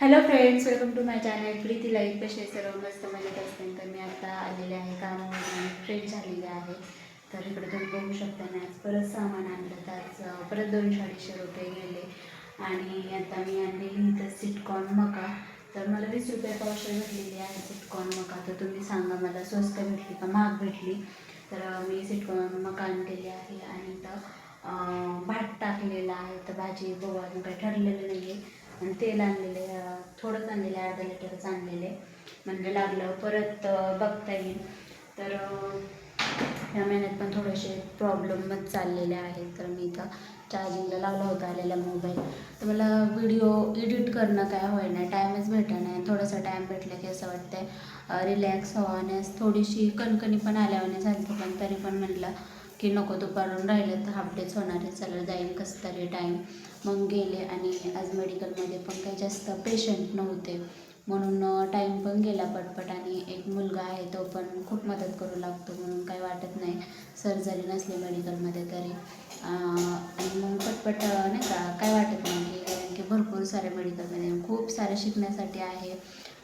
Hello friends, welcome to my channel Preeti life. कसे सर्व मस्त मजेत असतील. तर मी आता आलेले आहे कामावरून आणि फ्रेश झालेले आहे. तर इकडे तुम्ही बघू शकता ना, आज परत सामान आणलं. तर आज परत 200-250 रुपये गेले. आणि आता मी आणलेली इथं स्वीटकॉर्न मका. तर मला 20 रुपये पावशेर भेटलेली आहे स्वीटकॉर्न मका. तर तुम्ही सांगा मला स्वस्त भेटली का महाग भेटली. तर मी स्वीटकॉर्न मका आणलेली आहे आणि इथं भात टाकलेला आहे. तर भाजी बघू अजून काही ठरलेलं नाही आहे. आणि तेल आणलेले थोडंच आणलेलं आहे, अर्धा लिटरच आणलेले, म्हणजे लागलं परत बघता येईल. तर ह्या महिन्यात पण थोडेसे प्रॉब्लेमच चाललेले आहेत. तर मी इथं चार्जिंगला लावला होता आलेला मोबाईल. तर मला व्हिडिओ एडिट करणं काय होईना, टाईमच भेटत नाही. थोडासा टाईम भेटला की असं वाटतं रिलॅक्स व्हावं. थोडीशी कणकणी पण आल्यावाने झाली, पण तरी पण म्हटलं की नको, दुपारून राहिलं तर हाफ डेच होणार आहे, चला जाईन कसं तरी टाईम. मग गेले. आणि आज मेडिकलमध्ये पण काही जास्त पेशंट नव्हते, म्हणून टाईम पण गेला पटपट. आणि एक मुलगा आहे, तो पण खूप मदत करू लागतो, म्हणून काही वाटत नाही सर्जरी नसली मेडिकलमध्ये तरी. आणि मग पटपट नाही का, काय वाटत नाही की, कारण की भरपूर सारे मेडिकलमध्ये खूप सारे शिकण्यासाठी आहे.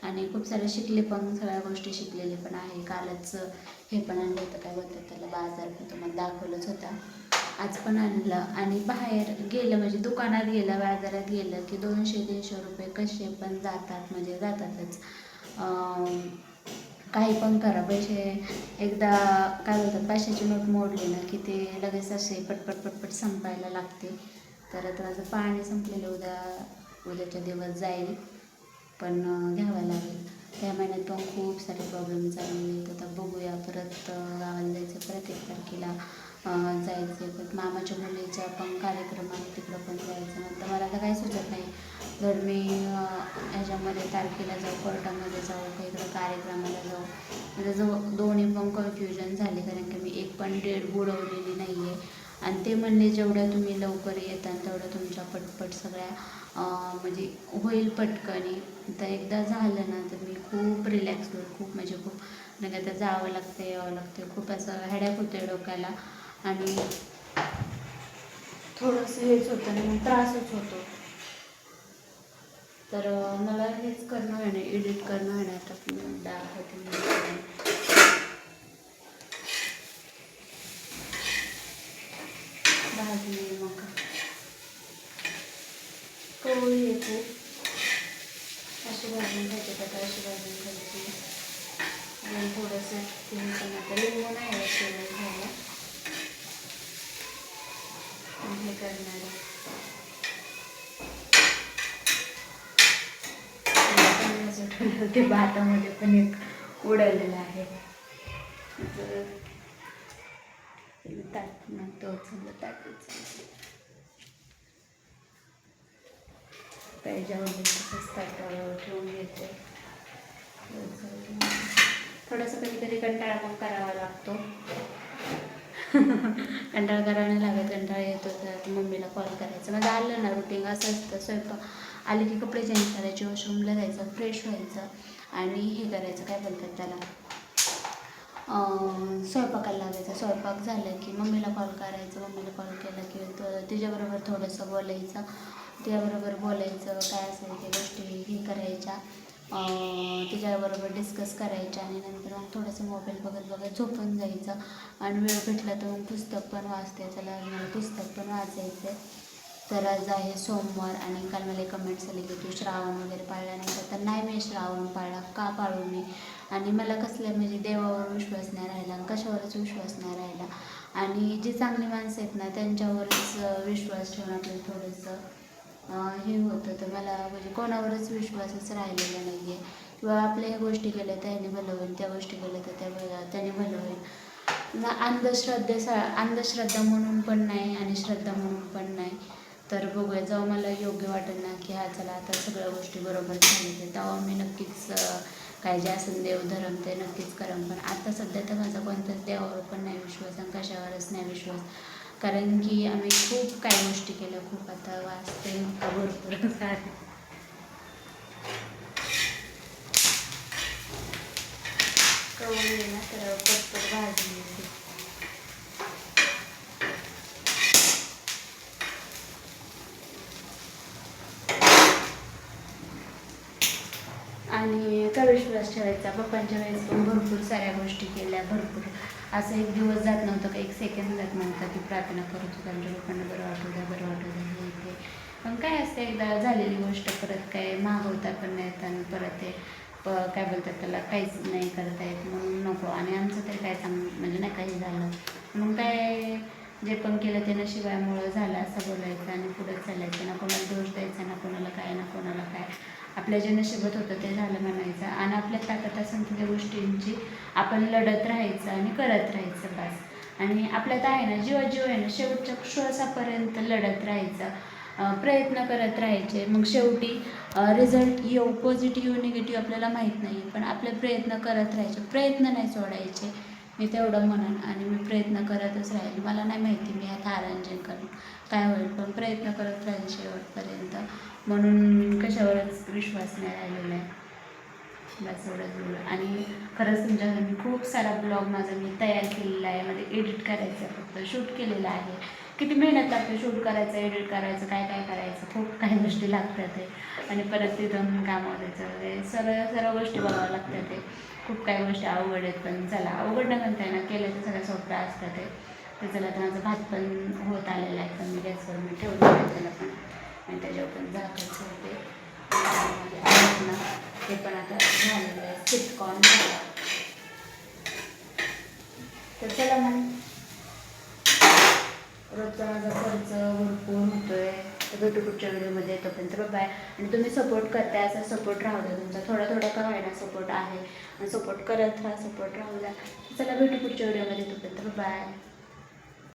आणि खूप सारे शिकले पण, सगळ्या गोष्टी शिकलेले पण आहे. कालच हे पण आणलं होतं, काय बोलतात त्याला, बाजार पण तुम्हाला दाखवलंच होता. आज पण आणलं. आणि बाहेर गेलं म्हणजे दुकानात गेलं, बाजारात गेलं की 200-300 रुपये कसे पण जातात, म्हणजे जातातच. काही पण करा, पैसे एकदा काय बोलतात, 500ची नोट मोडली ना की ते लगेच असे पटपट पटपट संपायला लागते. तर आता माझं पाणी संपलेलं, उद्याच्या दिवस जाईल, पण घ्यावं लागेल. त्या महिन्यात पण खूप सारे प्रॉब्लेम चाललेले आहेत. आता बघूया, परत गावाला जायचं, परत 1 तारखेला जायचं. पण मामाच्या मुलीचा पण कार्यक्रम आहे, तिकडं पण जायचं. नंतर मला आता काही सुचत नाही, जर मी ह्याच्यामध्ये तारखेला जाऊ, कोर्टामध्ये जाऊ, का इकडं कार्यक्रमाला जाऊ. म्हणजे दोन्ही पण कन्फ्युजन झाले, कारण की मी एक पण डेट बुडवलेली नाही आहे. आणि ते म्हणले जेवढ्या तुम्ही लवकर येतात तेवढ्या तुमच्या पटपट सगळ्या म्हणजे होईल पटकनी. तर एकदा झालं ना तर मी खूप रिलॅक्स होईल, खूप म्हणजे खूप. नाही का, तर जावं लागतं, यावं लागतं, खूप असं हेडॅक होतं डोक्याला. आणि थोडंसं हेच होतं आणि मग त्रासच होतो. तर मला हेच करणं आहे ना, एडिट करणं आहे ना. आता दाखवते भाजी मका कवळी आहे खूप, अशी भाजून खायची, आता अशी भाजून खायची. आणि थोडंसं तुम्ही पण आता लिंबू नाही आहे शेवण खायला, हे करणार आहे. ते भातामध्ये पण एक उडवलेलं आहे, तर ताट तो टाकायचं पाहिजेवर तसंच ताटावर ठेवून घ्यायचं. थोडंसं कधीकधी कंटाळा पण करावा लागतो. कंटाळा करावा नाही लागत, कंटाळा येतो तर मम्मीला कॉल करायचं. माझं आलं ना रुटीन असं असतं. स्वयंपाक आले की कपडे चेंज करायचे, वॉशरूमला जायचं, फ्रेश व्हायचं आणि हे करायचं, काय बोलतात त्याला, स्वयंपाकाला लागायचं. स्वयंपाक झालं की मम्मीला कॉल करायचं. मम्मीला कॉल केला की तिच्याबरोबर थोडंसं बोलायचं, तिच्याबरोबर बोलायचं, काय असेल त्या गोष्टी हे करायच्या, तिच्याबरोबर डिस्कस करायच्या. आणि नंतर मग थोडंसं मोबाईल बघत बघत झोपून जायचं. आणि वेळ भेटला तर मग पुस्तक पण वाचते. चला मला पुस्तक पण वाचायचं आहे. तर आज आहे सोमवार. आणि काल मला कमेंट्स आले की तू श्रावण वगैरे पाळला नाही का. तर नाही, मी श्रावण पाळला, का पाळू मी. आणि मला कसल्या म्हणजे देवावर विश्वास नाही राहिला, कशावरच विश्वास नाही राहिला. आणि जी चांगली माणसं आहेत ना त्यांच्यावरच विश्वास ठेवून आपल्याला थोडंसं हे होतं. तर मला म्हणजे कोणावरच विश्वासच राहिलेला नाही आहे. किंवा आपल्या ह्या गोष्टी केल्या त्याने भलं होईल, त्या गोष्टी केल्या तर त्याने भलं होईल. अंधश्रद्धा म्हणून पण नाही आणि श्रद्धा म्हणून पण नाही. तर बघूया, जेव्हा मला योग्य वाटेल ना की हा चला आता सगळ्या गोष्टी बरोबर झाल्या, तेव्हा मी नक्कीच काय जे असेल देवधर्म ते नक्कीच करेन. पण आता सध्या तर माझा कोणत्याच देवावर पण नाही विश्वास आणि कशावरच नाही विश्वास. कारण की आम्ही खूप काही गोष्टी केल्या, खूप आता वाचते का भरपूर सारे. कवळी ना तर पटपट भाजून येते. आणि का विश्वास ठेवायचा. पप्पांच्या वेळेस पण भरपूर साऱ्या गोष्टी केल्या, भरपूर. असं एक दिवस जात नव्हतं का, एक सेकंड जात नव्हतं की प्रार्थना करत होतो आमच्या पप्पांना बरं वाटू द्या, बरं वाटू द्या, हे ते. पण काय असते, एकदा झालेली गोष्ट परत काय मागवता पण नाही येत आणि परत ते काय बोलतात त्याला, काहीच नाही करता येत, म्हणून नको. आणि आमचं तरी काय म्हणजे नाही काही झालं म्हणून काय, जे पण केलं ते नशिबामुळं झालं असं बोलायचं आणि पुढे चालायचं. ना कोणाला दोष द्यायचा, ना कोणाला काय, ना कोणाला काय. आपल्या जे नशिबात होतं ते झालं म्हणायचं. आणि आपल्या ताकद असेल तर त्या गोष्टींची आपण लढत राहायचं आणि करत राहायचं बस. आणि आपल्यात आहे ना, जीव आहे ना, शेवटच्या श्वासापर्यंत लढत राहायचं, प्रयत्न करत राहायचे. मग शेवटी रिझल्ट येऊ, पॉझिटिव्ह येऊ, निगेटिव्ह आपल्याला माहीत नाही, पण आपले प्रयत्न करत राहायचे, प्रयत्न नाही सोडायचे. मी तेवढं म्हणेन. आणि मी प्रयत्न करतच राहील. मला नाही माहिती मी ह्यात हारण जिंकन काय होईल, पण प्रयत्न करत राहील शेवटपर्यंत. म्हणून कशावरच विश्वास नाही राहिलेला आहे. बस एवढंच बोलू. आणि खरंच तुमच्याकडे मी खूप सारा ब्लॉग माझा मी तयार केलेला आहे, मध्ये एडिट करायचं, फक्त शूट केलेलं आहे. किती मेहनत लागते शूट करायचं, एडिट करायचं, काय काय करायचं, खूप काही गोष्टी लागतात ते. आणि परत तिथून कामावर जायचं वगैरे, सर्व गोष्टी बघाव्या लागतात ते. खूप काही गोष्टी अवघड आहेत, पण चला, अवघड नाही म्हणता येणार, केलं तर सगळ्या सोपं असतं ते. तर चला, तर माझं भात पण होत आलेला आहे, पण मी गॅसवर मी ठेवलं आहे त्याला पण, आणि त्याच्यावर पण झाकण ठेवते. ते पण आता झालेलं आहे, सिटकॉर्न झाला. तर चला मग, रोजचा माझा खर्च भरपूर होतोय. तर भेटू पुढच्या व्हिडिओमध्ये, तोपर्यंत बाय. आणि तुम्ही सपोर्ट करताय, असा सपोर्ट राहू द्या तुमचा, थोडा थोडा का व्हायला सपोर्ट आहे, आणि सपोर्ट करत राहा, सपोर्ट राहू द्या. चला भेटू पुढच्या व्हिडिओमध्ये, तोपर्यंत बाय.